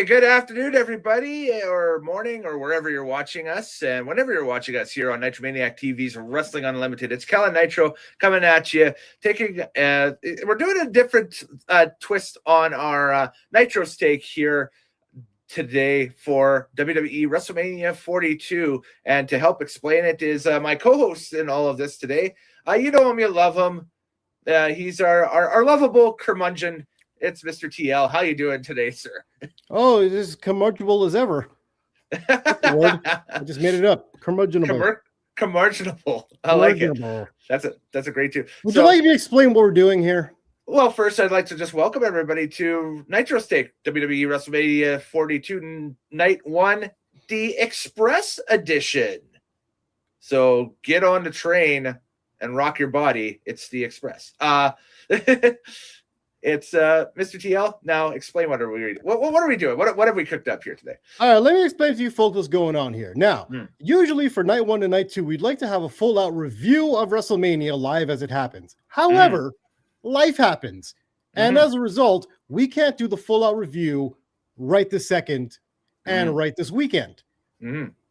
good afternoon, everybody, or morning, or wherever you're watching us, and whenever you're watching us here on Nitromaniac TV's Wrestling Unlimited. It's Kellen Nitro coming at you. We're doing a different twist on our NitroStake here today for WWE WrestleMania 42, and to help explain it is my co-host in all of this today. You know him, you love him. He's our lovable curmudgeon. It's Mr. TL. How you doing today, sir? Oh, it's as curmudgeonable as ever. I just made it up. Curmudgeonable. Curmudgeonable. I like it. That's a great tune. Would you like me to explain what we're doing here? Well, first, I'd like to just welcome everybody to NitroStake, WWE WrestleMania 42 Night 1, the Express Edition. So get on the train and rock your body. It's the Express. It's Mr. TL. Now explain what are we doing? What are we doing? What have we cooked up here today? All right, let me explain to you folks what's going on here. Now, usually for night 1 to night 2, we'd like to have a full-out review of WrestleMania live as it happens. However, life happens. And as a result, we can't do the full-out review right this second and right this weekend.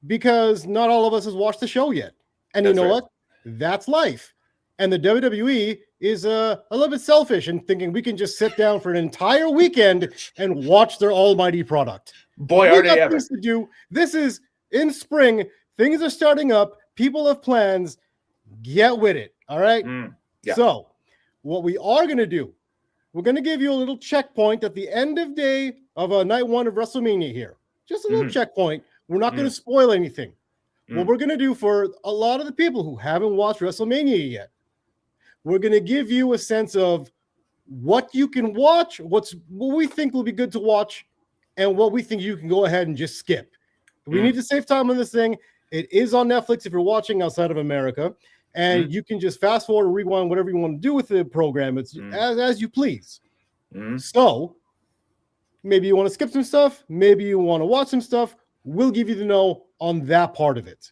Because not all of us has watched the show yet. And you know what? That's life. And the WWE is a little bit selfish in thinking we can just sit down for an entire weekend and watch their almighty product. Boy, are they ever. Things to do. This is in spring. Things are starting up. People have plans. Get with it. All right? Yeah. So what we are going to do, we're going to give you a little checkpoint at the end of day of night 1 of WrestleMania here. Just a little checkpoint. We're not going to spoil anything. What we're going to do for a lot of the people who haven't watched WrestleMania yet, we're going to give you a sense of what you can watch, what we think will be good to watch, and what we think you can go ahead and just skip. We need to save time on this thing. It is on Netflix if you're watching outside of America, and you can just fast forward or rewind, whatever you want to do with the program. It's as you please. So maybe you want to skip some stuff. Maybe you want to watch some stuff. We'll give you the know on that part of it.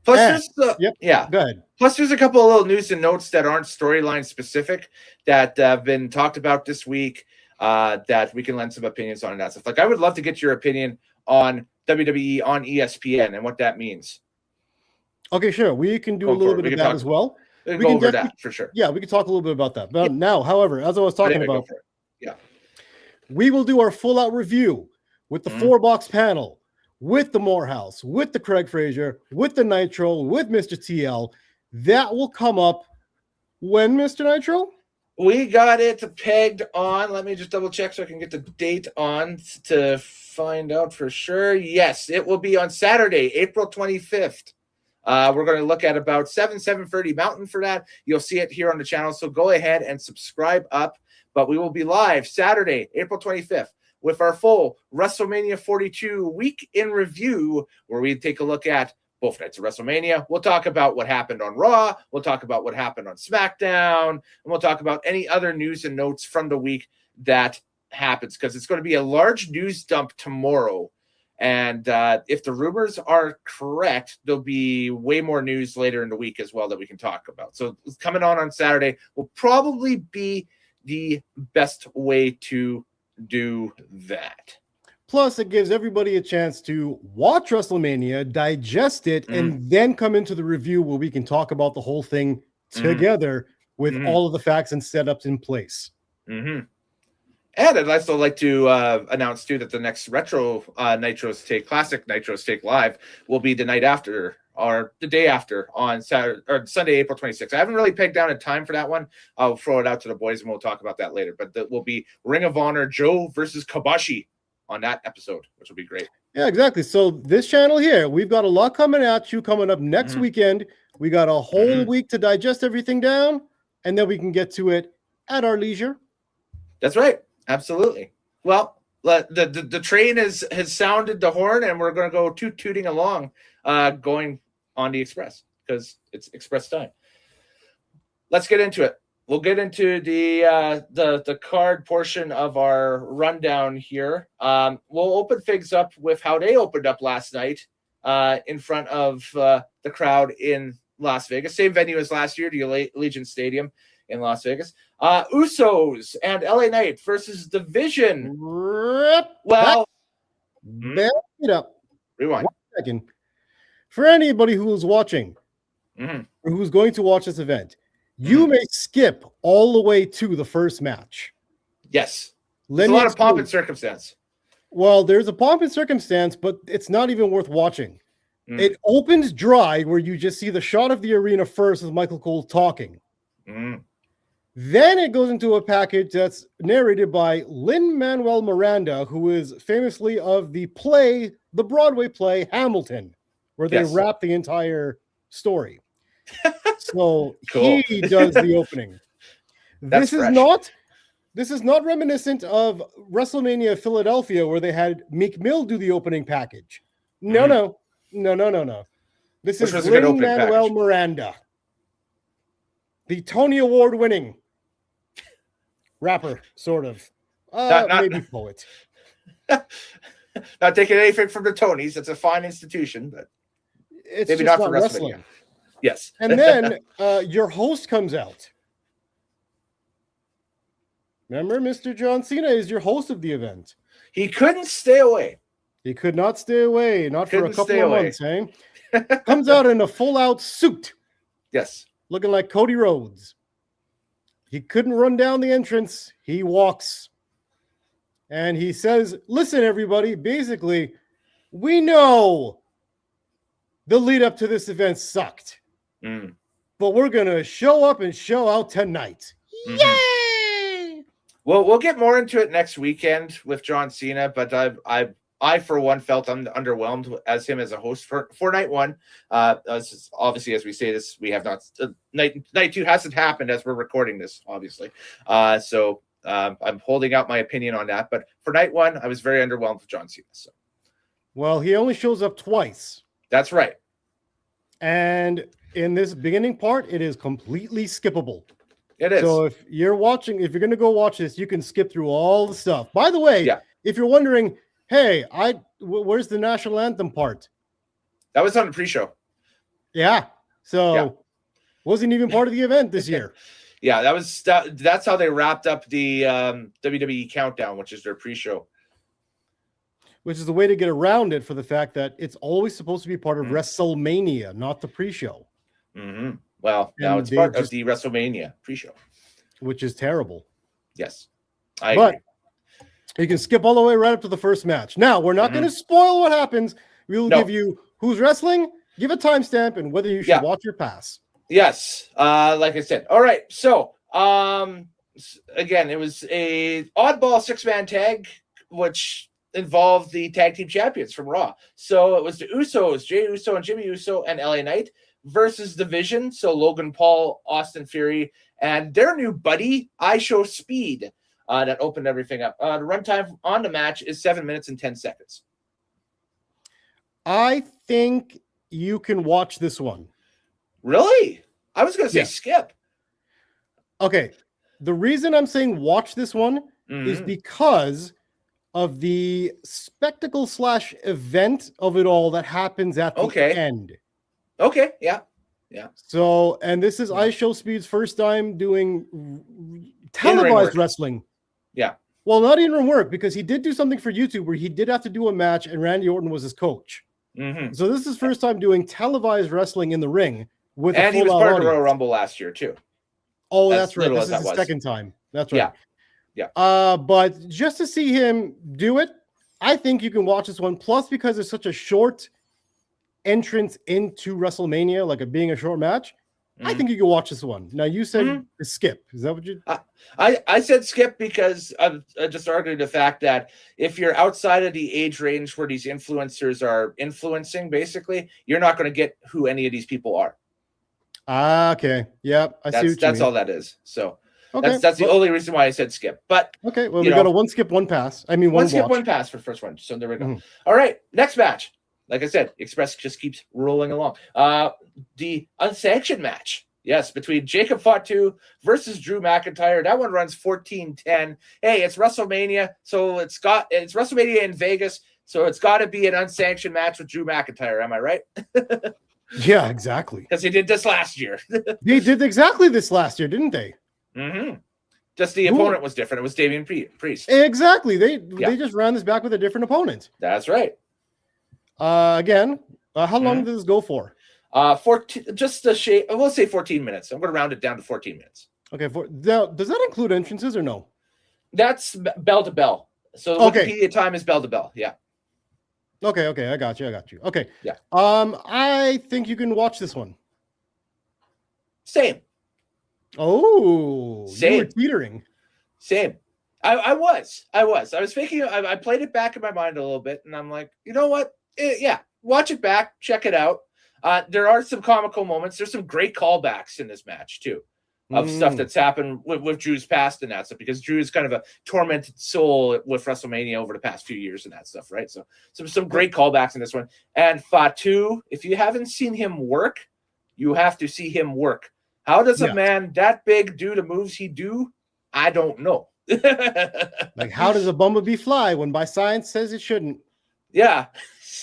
Plus, go ahead. Plus, there's a couple of little news and notes that aren't storyline specific that have been talked about this week that we can lend some opinions on and that stuff. Like, I would love to get your opinion on WWE on ESPN and what that means. Okay, sure. We can do a little bit of that as well. We can go over that for sure. Yeah, we can talk a little bit about that. But now, however, as I was talking about, we will do our full-out review with the 4-box panel, with the Morehouse, with the Craig Frazier, with the Nitro, with Mr. TL. That will come up when, Mr. Nitro? We got it pegged on. Let me just double check so I can get the date on to find out for sure. Yes, it will be on Saturday, April 25th. We're going to look at about 7:30 Mountain for that. You'll see it here on the channel, so go ahead and subscribe up. But we will be live Saturday, April 25th. With our full WrestleMania 42 week in review, where we take a look at both nights of WrestleMania. We'll talk about what happened on Raw. We'll talk about what happened on SmackDown. And we'll talk about any other news and notes from the week that happens, because it's going to be a large news dump tomorrow. And if the rumors are correct, there'll be way more news later in the week as well that we can talk about. So coming on Saturday will probably be the best way to do that. Plus, it gives everybody a chance to watch WrestleMania, digest it, and then come into the review where we can talk about the whole thing together with all of the facts and setups in place. And I'd also like to announce too that the next retro NitroStake Classic NitroStake Live will be the night after, or the day after, on Saturday or Sunday, April 26th. I haven't really pegged down a time for that one. I'll throw it out to the boys and we'll talk about that later. But that will be Ring of Honor Joe versus Kobashi on that episode, which will be great. Yeah, exactly. So this channel here, we've got a lot coming at you coming up next weekend. We got a whole week to digest everything down, and then we can get to it at our leisure. That's right. Absolutely. Well, the train has sounded the horn, and we're going to go tooting along, going on the Express, because it's Express time. Let's get into it. We'll get into the card portion of our rundown here. We'll open things up with how they opened up last night in front of the crowd in Las Vegas. Same venue as last year, the Allegiant Stadium in Las Vegas. Usos and LA Knight versus Division. Well, back it up. Rewind. 1 second. For anybody who's watching or who's going to watch this event, you may skip all the way to the first match. Yes. There's a lot of pomp and circumstance. Well, there's a pomp and circumstance, but it's not even worth watching. It opens dry where you just see the shot of the arena first with Michael Cole talking. Then it goes into a package that's narrated by Lin-Manuel Miranda, who is famously of the Broadway play Hamilton, where they wrap the entire story. So he does the opening. This is not reminiscent of WrestleMania Philadelphia, where they had Meek Mill do the opening package. No. This is Lin-Manuel Miranda, the Tony Award winning rapper, sort of. Maybe poet. Not taking anything from the Tonys. It's a fine institution, but it's maybe not for wrestling. Yes. And then your host comes out. Remember, Mr. John Cena is your host of the event. He couldn't stay away. He could not stay away, not for a couple of months, eh? Comes out in a full-out suit. Yes. Looking like Cody Rhodes. He couldn't run down the entrance. He walks. And he says, listen, everybody, basically, we know the lead up to this event sucked. But we're going to show up and show out tonight. Yay! Well, we'll get more into it next weekend with John Cena, but I for one, felt underwhelmed as him as a host for night one. Obviously, as we say this, we have not night two hasn't happened as we're recording this, obviously. So I'm holding out my opinion on that. But for night one, I was very underwhelmed with John Cena. So. Well, he only shows up twice. That's right. And in this beginning part, it is completely skippable. It is. So if you're going to go watch this, you can skip through all the stuff. By the way, if you're wondering, hey, where's the national anthem part? That was on the pre-show. Yeah. So wasn't even part of the event this year. Yeah, that's how they wrapped up the WWE Countdown, which is their pre-show. Which is the way to get around it for the fact that it's always supposed to be part of WrestleMania, not the pre-show. Well, now it's part of the WrestleMania pre-show. Which is terrible. Yes, I agree. You can skip all the way right up to the first match. Now, we're not going to spoil what happens. We will give you who's wrestling, give a timestamp, and whether you should watch your pass. Yes, like I said. All right, so again, it was a oddball six-man tag, which involved the tag team champions from Raw. So it was the Usos, Jey Uso and Jimmy Uso and LA Knight versus Division. So Logan Paul, Austin Theory, and their new buddy, I Show Speed. That opened everything up. The runtime on the match is 7 minutes and 10 seconds. I think you can watch this one. Really? I was going to say skip. Okay. The reason I'm saying watch this one is because of the spectacle / event of it all that happens at the end. Okay. Yeah. So, and this is I Show Speed's first time doing televised wrestling. Yeah. Well, not in-ring work, because he did do something for YouTube where he did have to do a match and Randy Orton was his coach. So this is his first time doing televised wrestling in the ring with and he was part of the Royal Rumble last year too. Oh, that's right. This is his second time. That's right. Yeah. But just to see him do it, I think you can watch this one. Plus, because it's such a short entrance into WrestleMania, like it being a short match, I think you can watch this one. Now, you said skip. Is that what you... I said skip because I'm just arguing the fact that if you're outside of the age range where these influencers are influencing, basically, you're not going to get who any of these people are. Okay. Yeah, I see what you mean. That's all that is. So that's the only reason why I said skip. But okay, well, we got a one skip, one pass. I mean, one skip, one pass for first one. So there we go. All right, next match. Like I said, Express just keeps rolling along. The unsanctioned match, yes, between Jacob Fatu versus Drew McIntyre. That one runs 14:10. Hey, it's WrestleMania, so it's WrestleMania in Vegas, so it's got to be an unsanctioned match with Drew McIntyre. Am I right? Yeah, exactly. Because he did this last year. They did exactly this last year, didn't they? Mm-hmm. Just the opponent was different. It was Damian Priest. Exactly. They just ran this back with a different opponent. That's right. Again, how long does this go for? 14, just a shade. We'll say 14 minutes. I'm going to round it down to 14 minutes. Okay. Does that include entrances or no? That's bell to bell. So the Wikipedia time is bell to bell. Yeah. Okay. I got you. Okay. Yeah. I think you can watch this one. Same. Oh, same. You were teetering. Same. I was thinking. I played it back in my mind a little bit, and I'm like, you know what? Yeah, watch it back, check it out. There are some comical moments. There's some great callbacks in this match too, of stuff that's happened with Drew's past and that stuff, because Drew is kind of a tormented soul with WrestleMania over the past few years and that stuff, right? So some great callbacks in this one. And Fatu, if you haven't seen him work, you have to see him work. How does a man that big do the moves he do? I don't know. Like, how does a bumblebee fly when by science says it shouldn't? Yeah,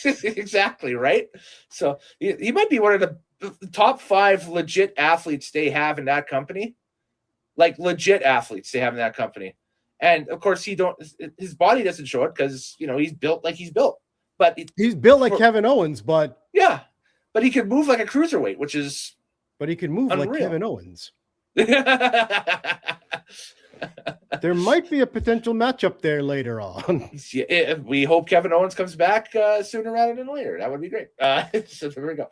exactly, right? So he might be one of the top 5 legit athletes they have in that company. Like, legit athletes they have in that company. And of course, his body doesn't show it because, he's built like he's built. But he's built like Kevin Owens, but but he can move like a cruiserweight, which is But he can move unreal. like Kevin Owens. There might be a potential matchup there later on. Yeah, we hope Kevin Owens comes back sooner rather than later. That would be great. So there we go.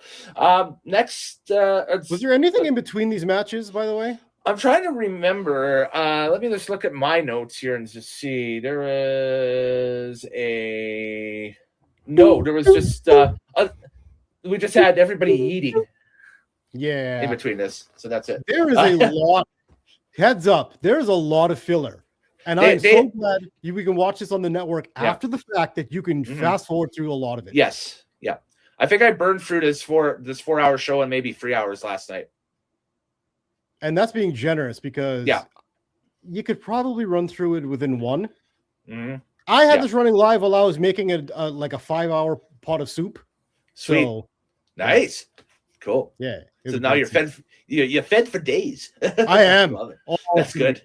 Next, was there anything in between these matches, by the way? I'm trying to remember. Let me just look at my notes here and just see. There was there was just we just had everybody eating. Yeah. In between this, so that's it. There is a lot. Heads up, there's a lot of filler, and I'm so glad we can watch this on the network after the fact that you can fast forward through a lot of it. Yes, yeah. I think I burned through this 4-hour show in maybe 3 hours last night, and that's being generous because you could probably run through it within one. I had this running live while I was making like a 5-hour pot of soup. Sweet, so nice, cool. Yeah. So now you're fed. You're fed for days. I am. That's good.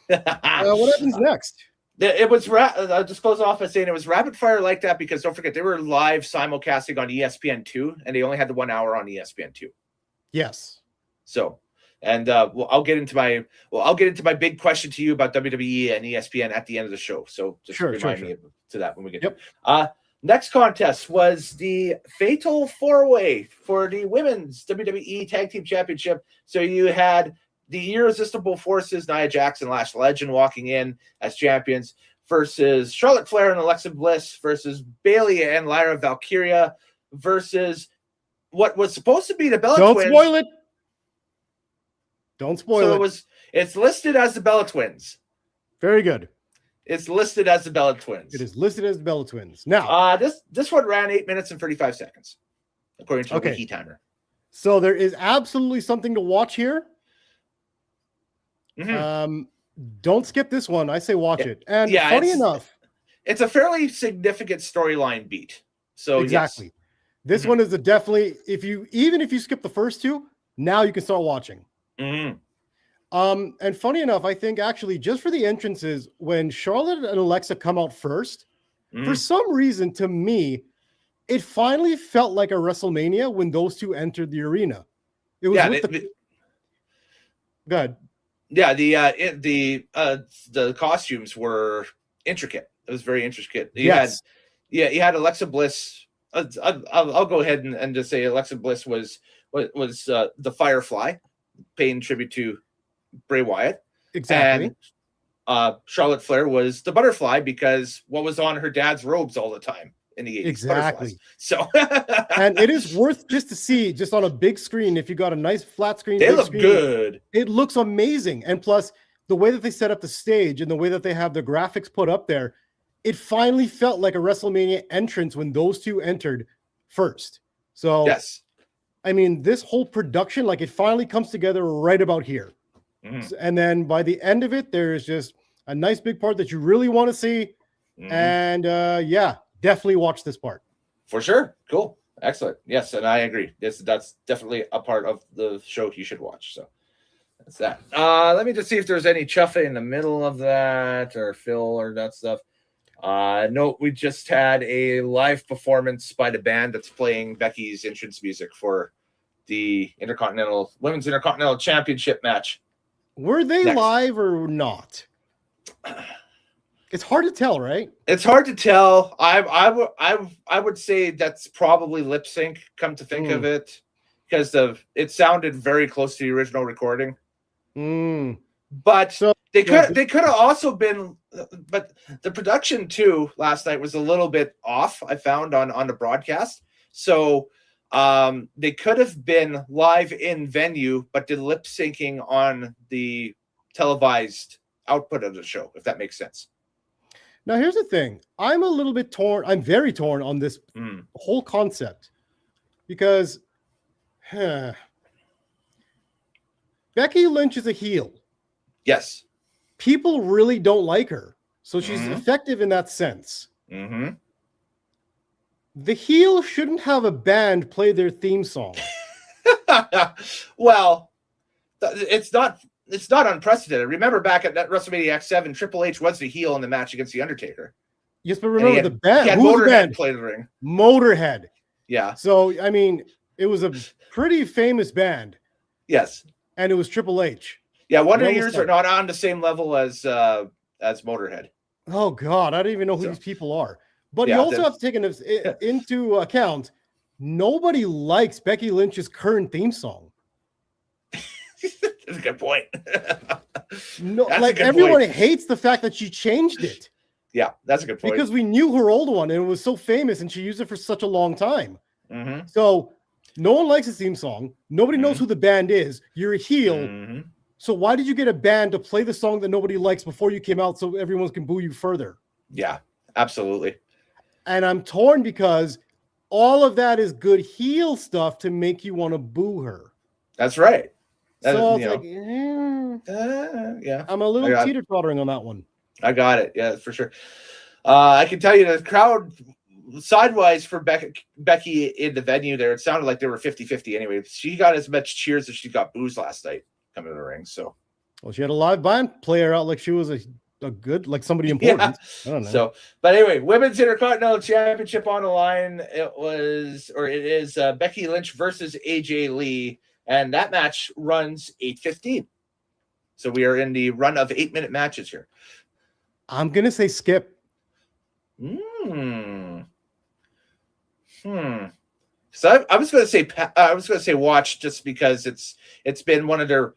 What happens next? It was. I'll just close off by saying it was rapid fire like that because don't forget they were live simulcasting on ESPN2, and they only had the 1 hour on ESPN2. Yes. So, and I'll get into my big question to you about WWE and ESPN at the end of the show. So just remind me to that when we get to next contest was the Fatal 4-Way for the Women's WWE Tag Team Championship. So you had the Irresistible Forces, Nia Jax and Lash Legend walking in as champions versus Charlotte Flair and Alexa Bliss versus Bayley and Lyra Valkyria versus what was supposed to be the Bella Twins. Don't spoil it. Don't spoil it. It's listed as the Bella Twins. Very good. It's listed as the Bella Twins. It is listed as the Bella Twins. Now, this one ran 8 minutes and 35 seconds, according to the wiki timer. So there is absolutely something to watch here. Don't skip this one. I say watch it. And funny enough, it's a fairly significant storyline beat. So exactly, this one is definitely if you skip the first two, now you can start watching. And funny enough, I think actually just for the entrances, when Charlotte and Alexa come out first, for some reason, to me, it finally felt like a WrestleMania when those two entered the arena. It was good. Yeah, the costumes were intricate. It was very intricate. You had Alexa Bliss. I'll go ahead and just say Alexa Bliss was the Firefly, paying tribute to Bray Wyatt. Exactly. And Charlotte Flair was the butterfly because what was on her dad's robes all the time in the 80s. Exactly. So and it is worth just to see just on a big screen. If you got a nice flat screen, they look good. It looks amazing. And plus the way that they set up the stage and the way that they have the graphics put up there, it finally felt like a WrestleMania entrance when those two entered first. So yes, I mean, this whole production, like it finally comes together right about here. And then by the end of it, there's just a nice big part that you really want to see. And definitely watch this part. For sure. Cool. Excellent. Yes, and I agree. That's definitely a part of the show you should watch. So That's that. Let me just see if there's any chuffa in the middle of that or Phil or that stuff. No, we just had a live performance by the band that's playing Becky's entrance music for the Women's Intercontinental Championship match. Were they live or not? It's hard to tell, right? It's hard to tell. I would say that's probably lip sync. Come to think of it, because it sounded very close to the original recording. But they could have also been. But the production too last night was a little bit off. I found on the broadcast, so they could have been live in venue, but did lip syncing on the televised output of the show, if that makes sense. Now, here's the thing. I'm a little bit torn. I'm very torn on this whole concept because Becky Lynch is a heel. Yes. People really don't like her. So she's effective in that sense. The heel shouldn't have a band play their theme song. Well, it's not unprecedented. Remember back at that WrestleMania X7, Triple H was the heel in the match against The Undertaker. Yes, but remember the band. He had Motorhead play the ring. Motorhead. Yeah. So, I mean, it was a pretty famous band. Yes. And it was Triple H. Yeah, Wonder Years are not on the same level as Motorhead. Oh, God. I don't even know who these people are. But you also have to take into account, nobody likes Becky Lynch's current theme song. That's a good point. No, like everyone hates the fact that she changed it. Yeah, that's a good point. Because we knew her old one and it was so famous and she used it for such a long time. So no one likes the theme song. Nobody knows who the band is. You're a heel. So why did you get a band to play the song that nobody likes before you came out so everyone can boo you further? Yeah, absolutely. And I'm torn because all of that is good heel stuff to make you want to boo her. That's right. So it's like, yeah, I'm a little teeter-tottering on that one. I got it. Yeah, for sure. I can tell you the crowd sidewise for Becky in the venue there, it sounded like they were 50-50 anyway. She got as much cheers as she got boos last night coming to the ring. So, well, she had a live band play her out like she was a good, like somebody important. I don't know. So, but anyway, Women's Intercontinental Championship on the line. It is Becky Lynch versus AJ Lee. And that match runs 8:15. So we are in the run of 8-minute matches here. I'm going to say skip. So I was going to say watch, just because it's been one of their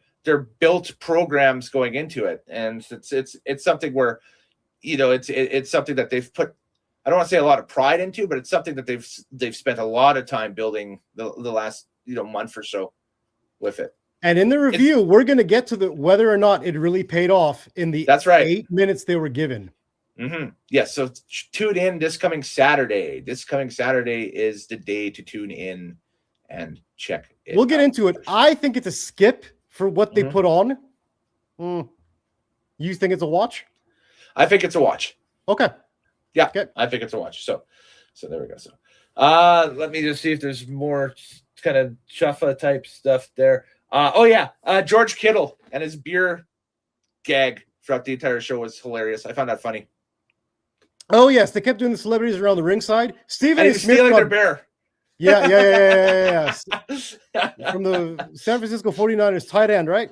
built programs going into it, and it's something where, it's something that they've put, I don't want to say a lot of pride into, but it's something that they've spent a lot of time building the last month or so with it. And in the review, we're going to get to whether or not it really paid off in the 8 minutes they were given. Yes. So tune in this coming Saturday. This coming Saturday is the day to tune in and check it We'll get into it. I think it's a skip for what they put on. You think it's a watch? I think it's a watch. Okay. Yeah. Okay. I think it's a watch. So there we go. So let me just see if there's more kind of chuffa type stuff there. George Kittle and his beer gag throughout the entire show was hilarious. I found that funny. Oh yes, they kept doing the celebrities around the ringside. Stephen A. Smith stealing their bear. Yeah. From the San Francisco 49ers tight end, right?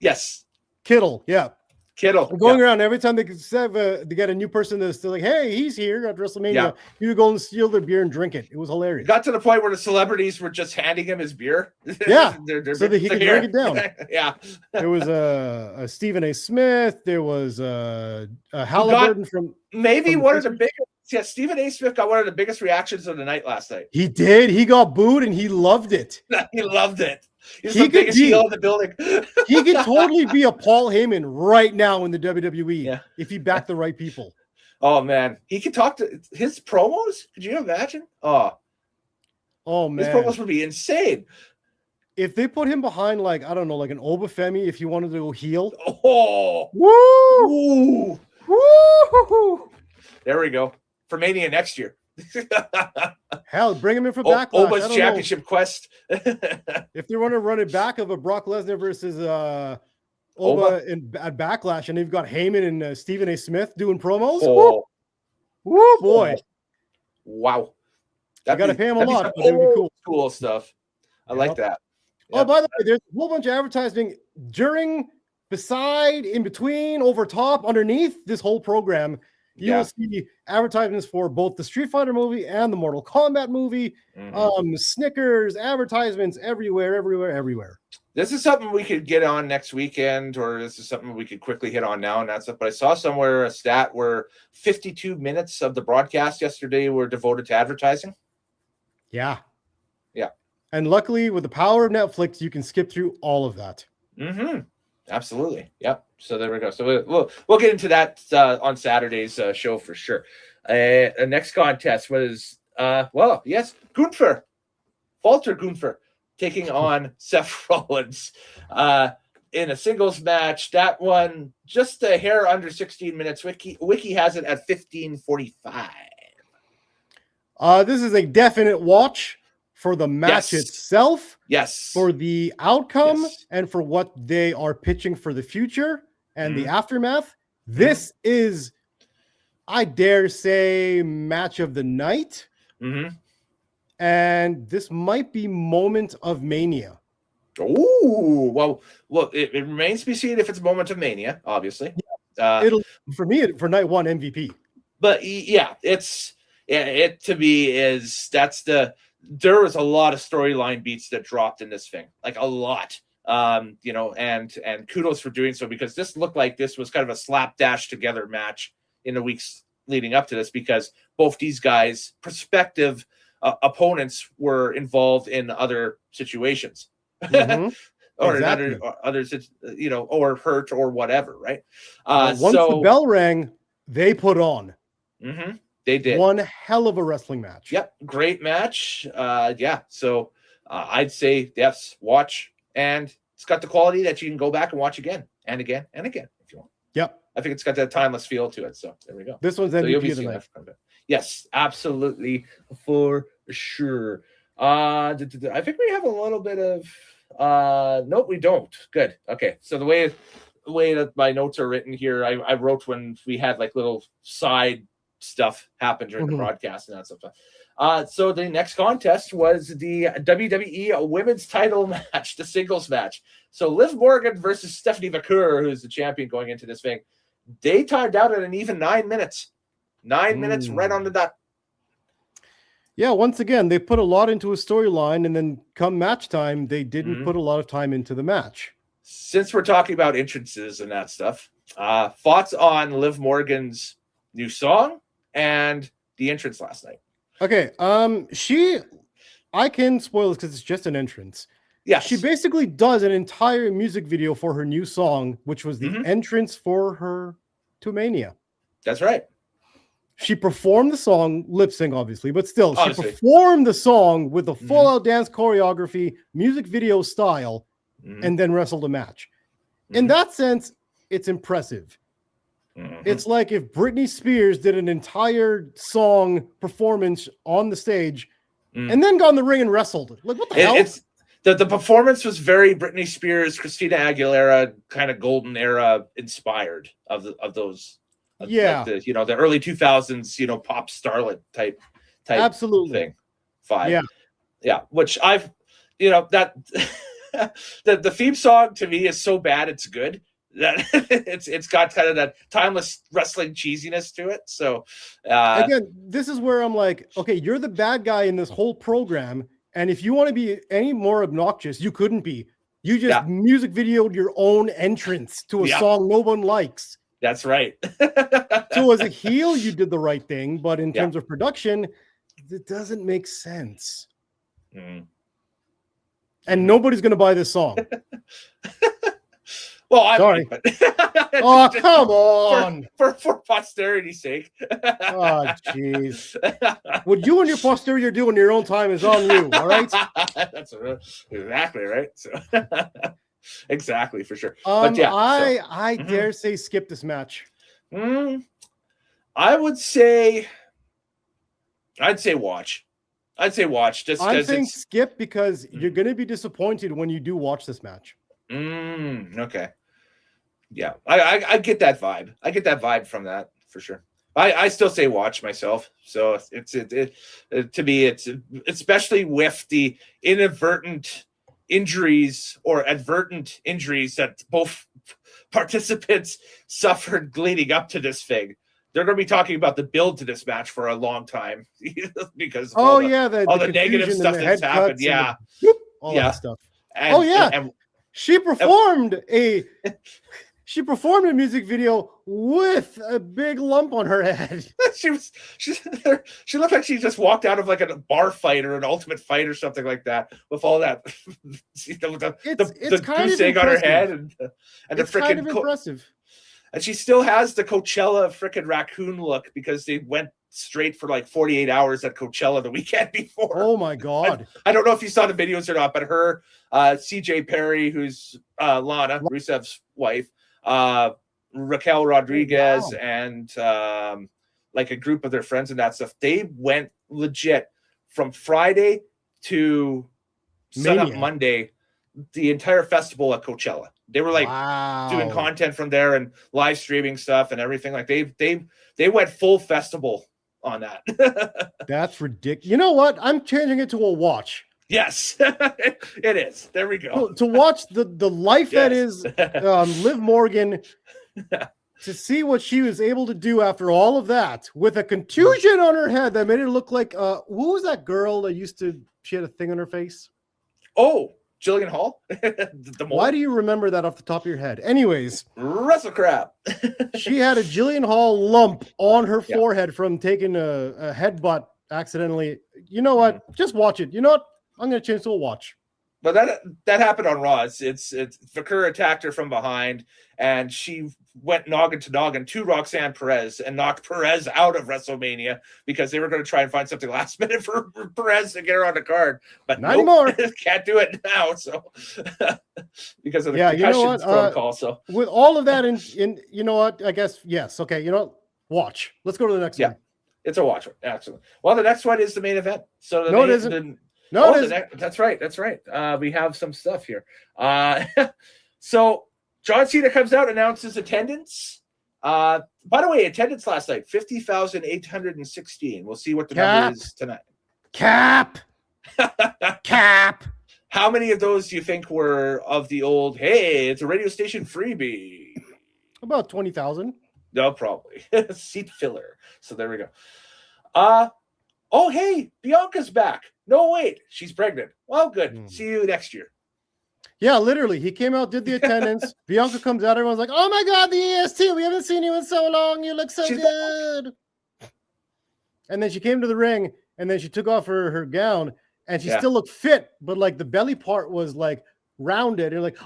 Yes. Kittle, yeah. Kittle. Going around every time they get a new person that's still like, hey, he's here at WrestleMania. Yeah. You go and steal their beer and drink it. It was hilarious. Got to the point where the celebrities were just handing him his beer. Yeah. So that he could drink it down. Yeah. There was a Stephen A. Smith. There was a Halliburton from one of the biggest. Yeah, Stephen A. Smith got one of the biggest reactions of the night last night. He did. He got booed and he loved it. He loved it. He's the biggest heel in the building. He could totally be a Paul Heyman right now in the WWE if he backed the right people. Oh man, he could talk to his promos. Could you imagine? Oh man, his promos would be insane. If they put him behind, like, I don't know, like an Obafemi, if you wanted to go heel. Oh, woo! Woo! There we go. For Mania next year. Hell, bring him in for Backlash. Oba's championship quest. If they want to run it back of a Brock Lesnar versus over at Backlash, and they've got Heyman and Stephen A. Smith doing promos. Oh, woo boy! Wow, I got to pay him a lot, but it would be cool. Cool stuff. I like that. Yep. Oh, by the way, there's a whole bunch of advertising during, beside, in between, over top, underneath this whole program. You will see advertisements for both the Street Fighter movie and the Mortal Kombat movie. Snickers, advertisements everywhere. This is something we could get on next weekend, or this is something we could quickly hit on now and that stuff. But I saw somewhere a stat where 52 minutes of the broadcast yesterday were devoted to advertising. Yeah. Yeah. And luckily, with the power of Netflix, you can skip through all of that. Absolutely. Yep. So there we go. So we'll get into that on Saturday's show for sure. The next contest was Walter Gunther taking on Seth Rollins in a singles match. That one just a hair under 16 minutes. Wiki has it at 15:45. This is a definite watch for the match itself. Yes. For the outcome and for what they are pitching for the future and the aftermath. This is, I dare say, match of the night. And this might be moment of mania. Oh, well, it remains to be seen if it's moment of mania, obviously. It'll, for me, for night one MVP. But yeah, it to me is, there was a lot of storyline beats that dropped in this thing, like a lot. And kudos for doing so, because this looked like this was kind of a slapdash together match in the weeks leading up to this, because both these guys' prospective opponents were involved in other situations, or or hurt or whatever, right? Once the bell rang, they put on. They did one hell of a wrestling match. Yep, great match. So I'd say yes, watch, and it's got the quality that you can go back and watch again and again and again if you want. Yep, I think it's got that timeless feel to it. So there we go. This one's MVP of the night. Yes, absolutely, for sure. I think we have a little bit of nope, we don't. Good. Okay. So the way that my notes are written here, I wrote when we had like little side stuff happen during the broadcast and that stuff. So the next contest was the WWE Women's Title match, the singles match. So Liv Morgan versus Stephanie McClure, who's the champion going into this thing. They timed out at an even 9 minutes. 9 minutes right on the dot. Yeah, once again, they put a lot into a storyline, and then come match time, they didn't put a lot of time into the match. Since we're talking about entrances and that stuff, thoughts on Liv Morgan's new song and the entrance last night? Okay, I can spoil this because it's just an entrance. Yeah, she basically does an entire music video for her new song, which was the entrance for her to Mania. That's right. She performed the song, lip sync, obviously, but still, she performed the song with the full-out dance choreography, music video style, and then wrestled a match. In that sense, it's impressive. It's like if Britney Spears did an entire song performance on the stage and then got in the ring and wrestled. Like, what the hell? The performance was very Britney Spears, Christina Aguilera, kind of golden era inspired of those. Yeah, like the early 2000s, pop starlet type absolutely thing. Yeah. Which I've, that the theme song to me is so bad it's good. That it's got kind of that timeless wrestling cheesiness to it. So again, this is where I'm like, okay, you're the bad guy in this whole program, and if you want to be any more obnoxious, you couldn't be. You just music videoed your own entrance to a song no one likes. That's right. So as a heel, you did the right thing, but in terms of production, it doesn't make sense. And nobody's going to buy this song. Well, I'm sorry. But oh, come on. For posterity's sake. Oh, jeez. What you and your posterity are doing in your own time is on you, all right? That's exactly right. So exactly, for sure. But I dare say skip this match. I'd say watch. I'd say watch. Just I'm saying skip because you're going to be disappointed when you do watch this match. Okay. Yeah, I get that vibe. I get that vibe from that for sure. I still say watch myself. So it's to me, it's especially with the inadvertent injuries or advertent injuries that both participants suffered leading up to this thing. They're going to be talking about the build to this match for a long time because of all the negative stuff that's happened. Yeah, all that stuff. And she performed she performed a music video with a big lump on her head. she looked like she just walked out of like a bar fight or an ultimate fight or something like that with all that the goose egg on her head and the freaking kind of impressive. And she still has the Coachella freaking raccoon look because they went straight for like 48 hours at Coachella the weekend before. Oh my God. I don't know if you saw the videos or not, but her, CJ Perry, who's Lana, Rusev's wife, Raquel Rodriguez, and like a group of their friends and that stuff, they went legit from Friday to sunup Monday, the entire festival at Coachella. They were like doing content from there and live streaming stuff and everything. Like they went full festival on that. That's ridiculous. You know what? I'm changing it to a watch. Yes, it is. There we go. To watch the life that is Liv Morgan, to see what she was able to do after all of that with a contusion on her head that made it look like who was that girl that she had a thing on her face? Oh, Jillian Hall. Why do you remember that off the top of your head? Anyways, Russell Crab. She had a Jillian Hall lump on her forehead from taking a headbutt accidentally. You know what? Just watch it. You know what? I'm going to change to a watch. But that happened on Raw. It's Vakura attacked her from behind, and she went noggin to noggin to Roxanne Perez and knocked Perez out of WrestleMania because they were going to try and find something last minute for Perez to get her on the card. But not anymore. Can't do it now. So because of the concussions protocol. So with all of that in you know what? I guess yes. Okay. You know what? Watch. Let's go to the next one. It's a watch. Excellent. Well, the next one is the main event. So it isn't. That's right. That's right. We have some stuff here. So John Cena comes out, announces attendance. By the way, attendance last night, 50,816. We'll see what the number is tonight. Cap. How many of those do you think were of the old, hey, it's a radio station freebie? About 20,000. No, probably. Seat filler. So there we go. Oh, hey, Bianca's back. No, wait, she's pregnant. Well, good. See you next year. Yeah, literally. He came out, did the attendance. Bianca comes out. Everyone's like, oh my God, the EST. We haven't seen you in so long. You look so good. And then she came to the ring, and then she took off her gown, and she still looked fit. But like the belly part was like rounded. You're like,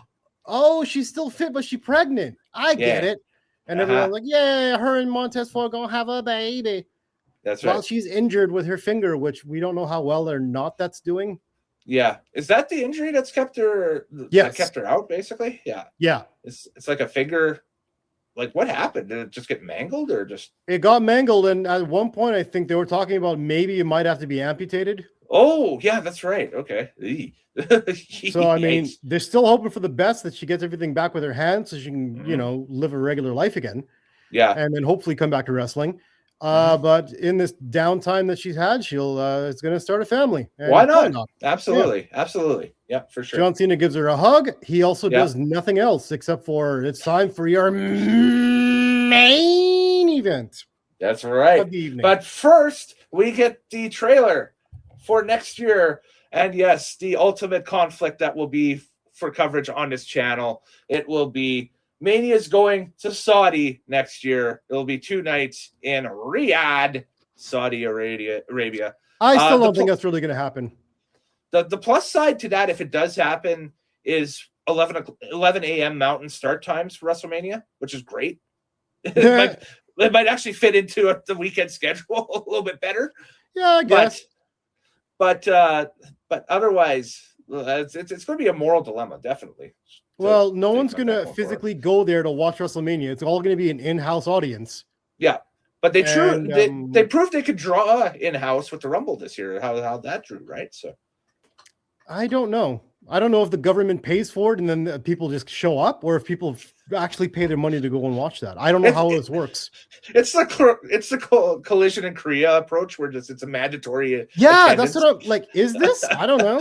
oh, she's still fit, but she's pregnant. I get it. And everyone's like, yeah, her and Montez Ford going to have a baby. That's right. While she's injured with her finger, which we don't know how well or not that's doing. Yeah. Is that the injury that's kept her kept her out, basically? Yeah. Yeah. It's like a finger. Like, what happened? Did it just get mangled or just? It got mangled, and at one point I think they were talking about maybe it might have to be amputated. Oh, yeah, that's right. Okay. So I mean, they're still hoping for the best, that she gets everything back with her hands so she can, live a regular life again. Yeah. And then hopefully come back to wrestling. But in this downtime that she's had, it's going to start a family. Why not? Absolutely. Yeah. Absolutely. Yeah, for sure. John Cena gives her a hug. He also does nothing else except for it's time for your main event. That's right. But first, we get the trailer for next year. And yes, the ultimate conflict that will be for coverage on this channel. It will be Mania's going to Saudi next year. It'll be 2 nights in Riyadh, Saudi Arabia. I still don't think that's really going to happen. The plus side to that, if it does happen, is 11 a.m. Mountain start times for WrestleMania, which is great. It might actually fit into the weekend schedule a little bit better. Yeah, I guess. But otherwise, it's going to be a moral dilemma, definitely. Well, no one's going to physically go there to watch WrestleMania. It's all going to be an in-house audience. Yeah, but they proved they could draw in-house with the Rumble this year. How that drew, right? So I don't know. I don't know if the government pays for it and then people just show up, or if people actually pay their money to go and watch that. I don't know how this works. It's the collision in Korea approach, where it's a mandatory. Yeah, attendance. that's what I'm like. Is this? I don't know.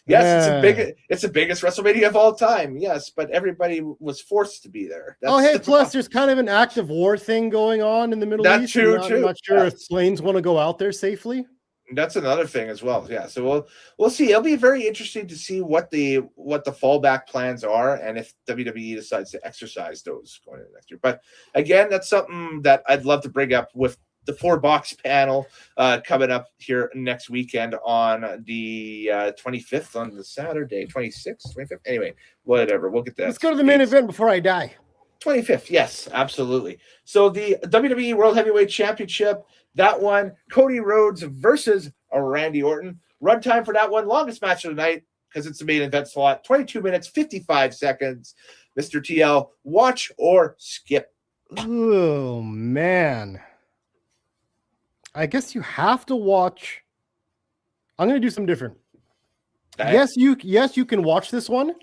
Yes, it's the biggest WrestleMania of all time. Yes, but everybody was forced to be there. Plus there's kind of an active war thing going on in the Middle East. Too. I'm not sure if planes want to go out there safely. That's another thing as well. Yeah, so we'll see. It'll be very interesting to see what the fallback plans are, and if WWE decides to exercise those going into next year. But again, that's something that I'd love to bring up with the 4-box panel coming up here next weekend on the 25th, on the Saturday, 26th, 25th. Anyway, whatever. We'll get that. Let's go to the main event before I die. 25th, yes, absolutely. So the WWE World Heavyweight Championship, that one, Cody Rhodes versus Randy Orton. Runtime for that one, longest match of the night, because it's the main event slot, 22 minutes, 55 seconds. Mr. TL, watch or skip? Oh, man. I guess you have to watch. I'm going to do something different. Yes, you can watch this one.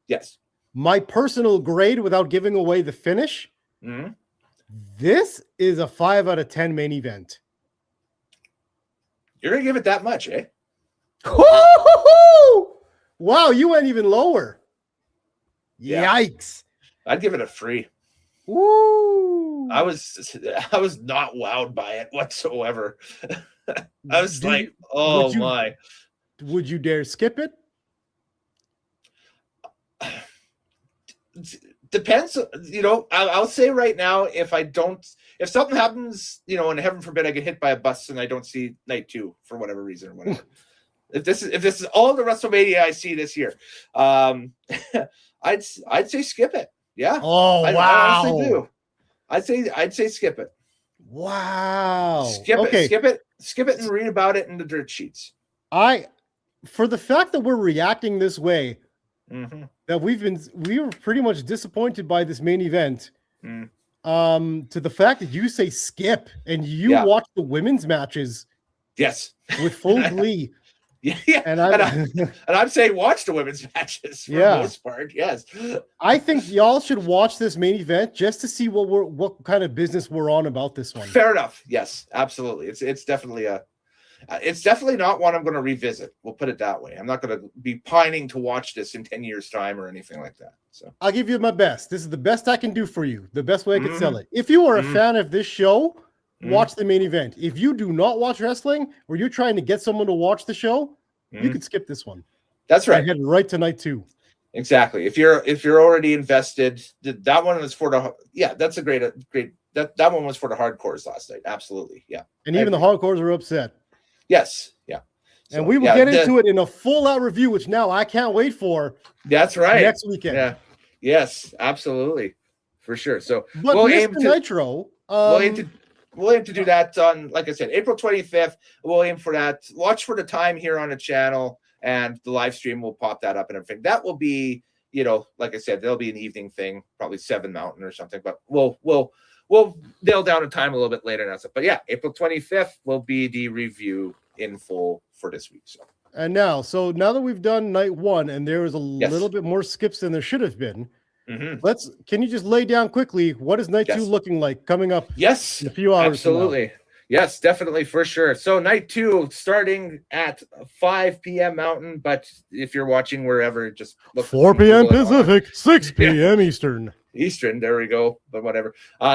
Yes. My personal grade, without giving away the finish, this is a 5 out of 10 main event. You're going to give it that much, eh? Wow, you went even lower. Yeah. Yikes. I'd give it a 3. Woo. I was not wowed by it whatsoever. I was my. Would you dare skip it? Depends, I'll say right now, if something happens, and heaven forbid I get hit by a bus and I don't see night 2 for whatever reason or whatever. if this is all the WrestleMania I see this year, I'd say skip it. Yeah. Oh, wow. I honestly do. I'd say skip it. Wow. Skip it and read about it in the dirt sheets. For the fact that we're reacting this way, that we were pretty much disappointed by this main event. To the fact that you say skip and you watch the women's matches, yes, with full glee. Yeah, and I'm saying watch the women's matches for the most part. Yes, I think y'all should watch this main event just to see what kind of business we're on about this one. Fair enough. Yes, absolutely. It's definitely it's definitely not one I'm going to revisit. We'll put it that way. I'm not going to be pining to watch this in 10 years' time or anything like that. So I'll give you my best. This is the best I can do for you. The best way I can sell it. If you are a fan of this show, watch the main event. If you do not watch wrestling, or you're trying to get someone to watch the show, you can skip this one. That's right. Head right to night 2. Exactly. If you're already invested, that one was for that's a great that one was for the hardcores last night. Absolutely. Yeah. And even the hardcores are upset. Yes. Yeah. So, and we will get into it in a full-out review, which now I can't wait for. That's right. Next weekend. Yeah. Yes, absolutely. For sure. So but we'll aim to Nitro. We'll aim to do that on, like I said, April 25th. We'll aim for that. Watch for the time here on the channel, and the live stream will pop that up and everything. That will be, like I said, there'll be an evening thing, probably 7 Mountain or something, but we'll nail down a time a little bit later now. But yeah, April 25th will be the review in full for this week. And now that we've done night 1 and there was a little bit more skips than there should have been, can you just lay down quickly what is night 2 looking like coming up? Yes, in a few hours. Absolutely. Yes, definitely, for sure. So night 2 starting at 5 p.m. Mountain, but if you're watching wherever, just look 4 p.m. Pacific, 6 p.m. Eastern. There we go. But whatever.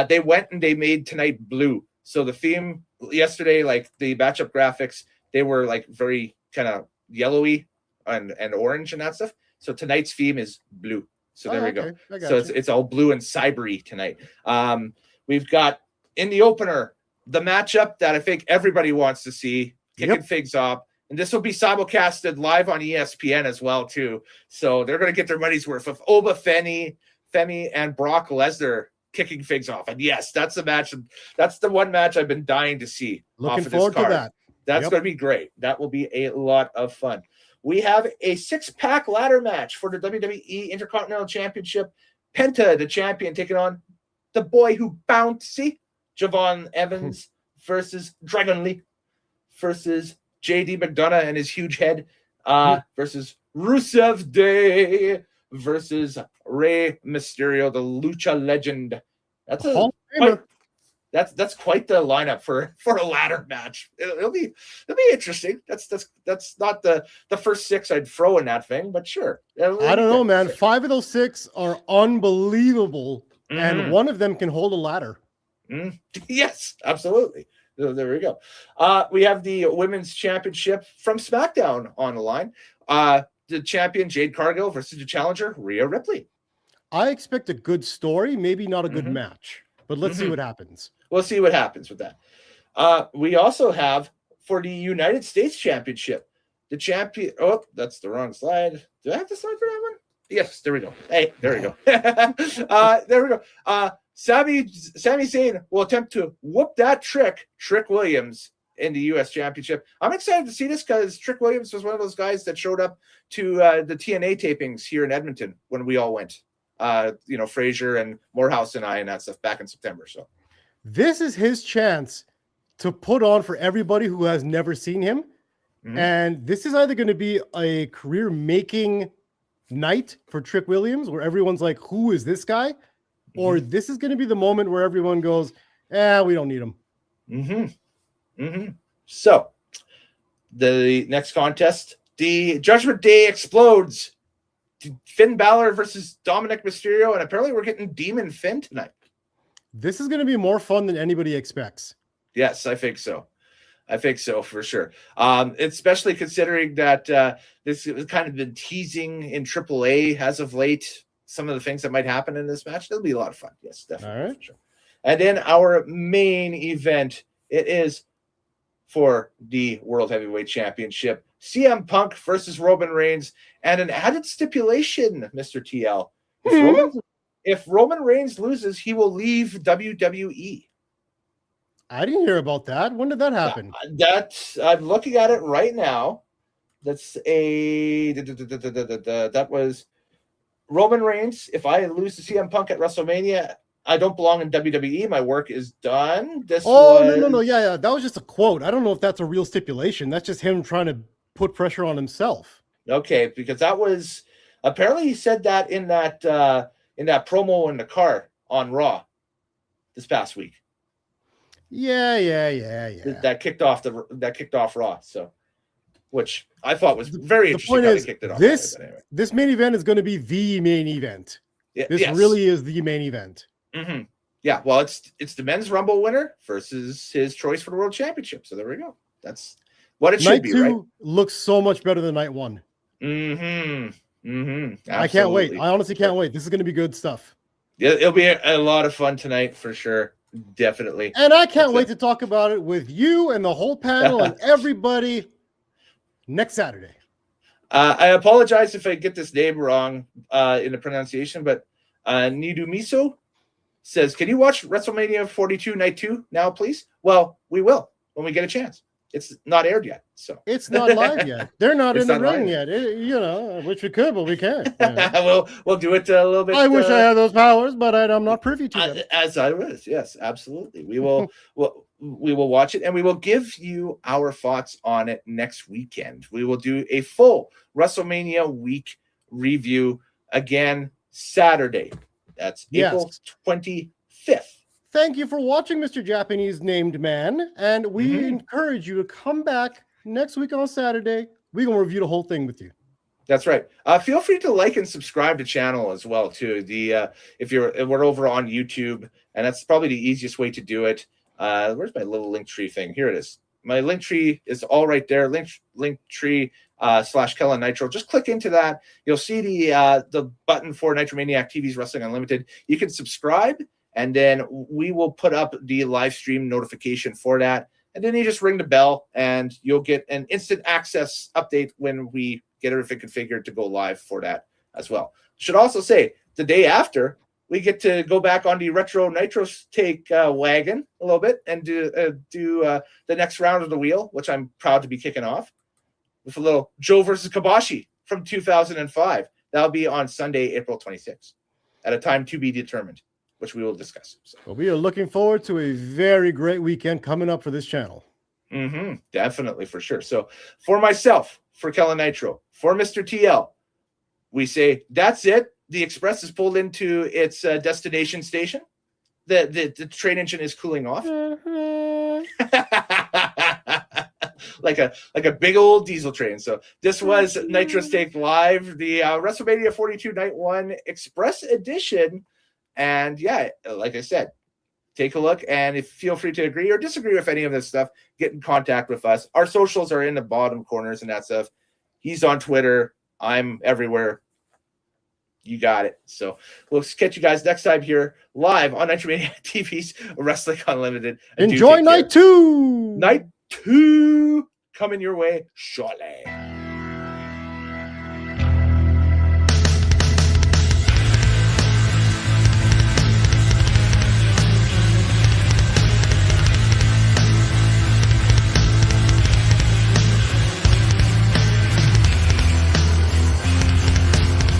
They went and they made tonight blue. So the theme yesterday, like the matchup graphics, they were like very kind of yellowy and orange and that stuff. So tonight's theme is blue. So there we go. So it's all blue and cybery tonight. We've got in the opener the matchup that I think everybody wants to see, kicking things off. And this will be simulcasted live on ESPN as well, too. So they're going to get their money's worth of Oba Femi and Brock Lesnar kicking things off. And yes, that's the match. That's the one match I've been dying to see. Looking forward to that. That's going to be great. That will be a lot of fun. We have a 6-pack ladder match for the WWE Intercontinental Championship. Penta, the champion, taking on the boy who bouncy, Javon Evans versus Dragon Lee versus JD McDonough and his huge head. versus Rusev Day versus Rey Mysterio, the Lucha legend. That's that's quite the lineup for a ladder match. It'll be interesting. That's not the first 6 I'd throw in that thing, but sure. I don't know, man. 5 of those 6 are unbelievable, and one of them can hold a ladder. Yes, absolutely. There we go. We have the women's championship from SmackDown on the line. The champion Jade Cargill versus the challenger Rhea Ripley. I expect a good story, maybe not a good match, but let's see what happens. We'll see what happens with that. We also have for the United States Championship, the champion. Oh, that's the wrong slide. Do I have the slide for that one? Yes, there we go. Hey, there we go. There we go. Sami Zayn will attempt to whoop that Trick Williams in the U.S. Championship. I'm excited to see this because Trick Williams was one of those guys that showed up to the TNA tapings here in Edmonton when we all went. Frazier and Morehouse and I and that stuff back in September. So this is his chance to put on for everybody who has never seen him. And this is either going to be a career-making night for Trick Williams where everyone's like, who is this guy? Or this is going to be the moment where everyone goes, we don't need him. So the next contest, the Judgment Day explodes. Finn Balor versus Dominic Mysterio, and apparently we're getting Demon Finn tonight. This is going to be more fun than anybody expects. Yes, I think so. I think so for sure. Especially considering that this has kind of been teasing in AAA as of late. Some of the things that might happen in this match. It'll be a lot of fun. Yes, definitely. All right. For sure. And then our main event, it is for the World Heavyweight Championship. CM Punk versus Roman Reigns, and an added stipulation, Mr. TL. If Roman Reigns loses, he will leave WWE. I didn't hear about that. When did that happen? I'm looking at it right now. That's that was Roman Reigns. If I lose to CM Punk at WrestleMania, I don't belong in WWE. My work is done. No. Yeah. That was just a quote. I don't know if that's a real stipulation. That's just him trying to put pressure on himself. Okay, because that was apparently he said that in that promo in the car on Raw this past week. Yeah. That kicked off Raw. So, which I thought was very interesting. The point is, kicked it off this main event is going to be the main event. This really is the main event. Yeah, well, it's the men's Rumble winner versus his choice for the World Championship. So there we go. That's what it should be, right? Night 2 looks so much better than Night 1. I can't wait. I honestly can't wait. This is going to be good stuff. Yeah, it'll be a lot of fun tonight for sure. Definitely. And I can't wait to talk about it with you and the whole panel and everybody next Saturday. I apologize if I get this name wrong in the pronunciation, but Nidumiso says, can you watch WrestleMania 42 Night 2 now, please? Well, we will when we get a chance. It's not aired yet, so it's not live yet. They're not in the ring yet. Which we could, but we can't. We'll do it a little bit. I wish I had those powers, but I'm not privy to them. As I was, yes, absolutely. We will. We will watch it, and we will give you our thoughts on it next weekend. We will do a full WrestleMania week review again Saturday. That's April 25th. Thank you for watching, Mr. Japanese Named Man, and we encourage you to come back next week on Saturday. We're going to review the whole thing with you. That's right. Feel free to like and subscribe to the channel as well, too. We're over on YouTube, and that's probably the easiest way to do it. Where's my little link tree thing? Here it is. My link tree is all right there. Link tree / Kellen Nitro. Just click into that. You'll see the button for Nitromaniac TV's Wrestling Unlimited. You can subscribe, and then we will put up the live stream notification for that. And then you just ring the bell, and you'll get an instant access update when we get everything configured to go live for that as well. Should also say, the day after, we get to go back on the retro NitroStake wagon a little bit and do the next round of the wheel, which I'm proud to be kicking off with a little Joe versus Kabashi from 2005. That'll be on Sunday, April 26th, at a time to be determined, which we will discuss. So. Well, we are looking forward to a very great weekend coming up for this channel. Definitely, for sure. So for myself, for Kellen Nitro, for Mr. TL, we say, that's it. The Express is pulled into its destination station. The train engine is cooling off. like a big old diesel train. So this was NitroStake Live, the WrestleMania 42 Night 1 Express Edition. And yeah, like I said, take a look, and feel free to agree or disagree with any of this stuff. Get in contact with us. Our socials are in the bottom corners and that stuff. He's on Twitter. I'm everywhere. You got it. So we'll catch you guys next time here live on Nitromaniac TV's Wrestling Unlimited. Enjoy night 2. Night 2 coming your way shortly.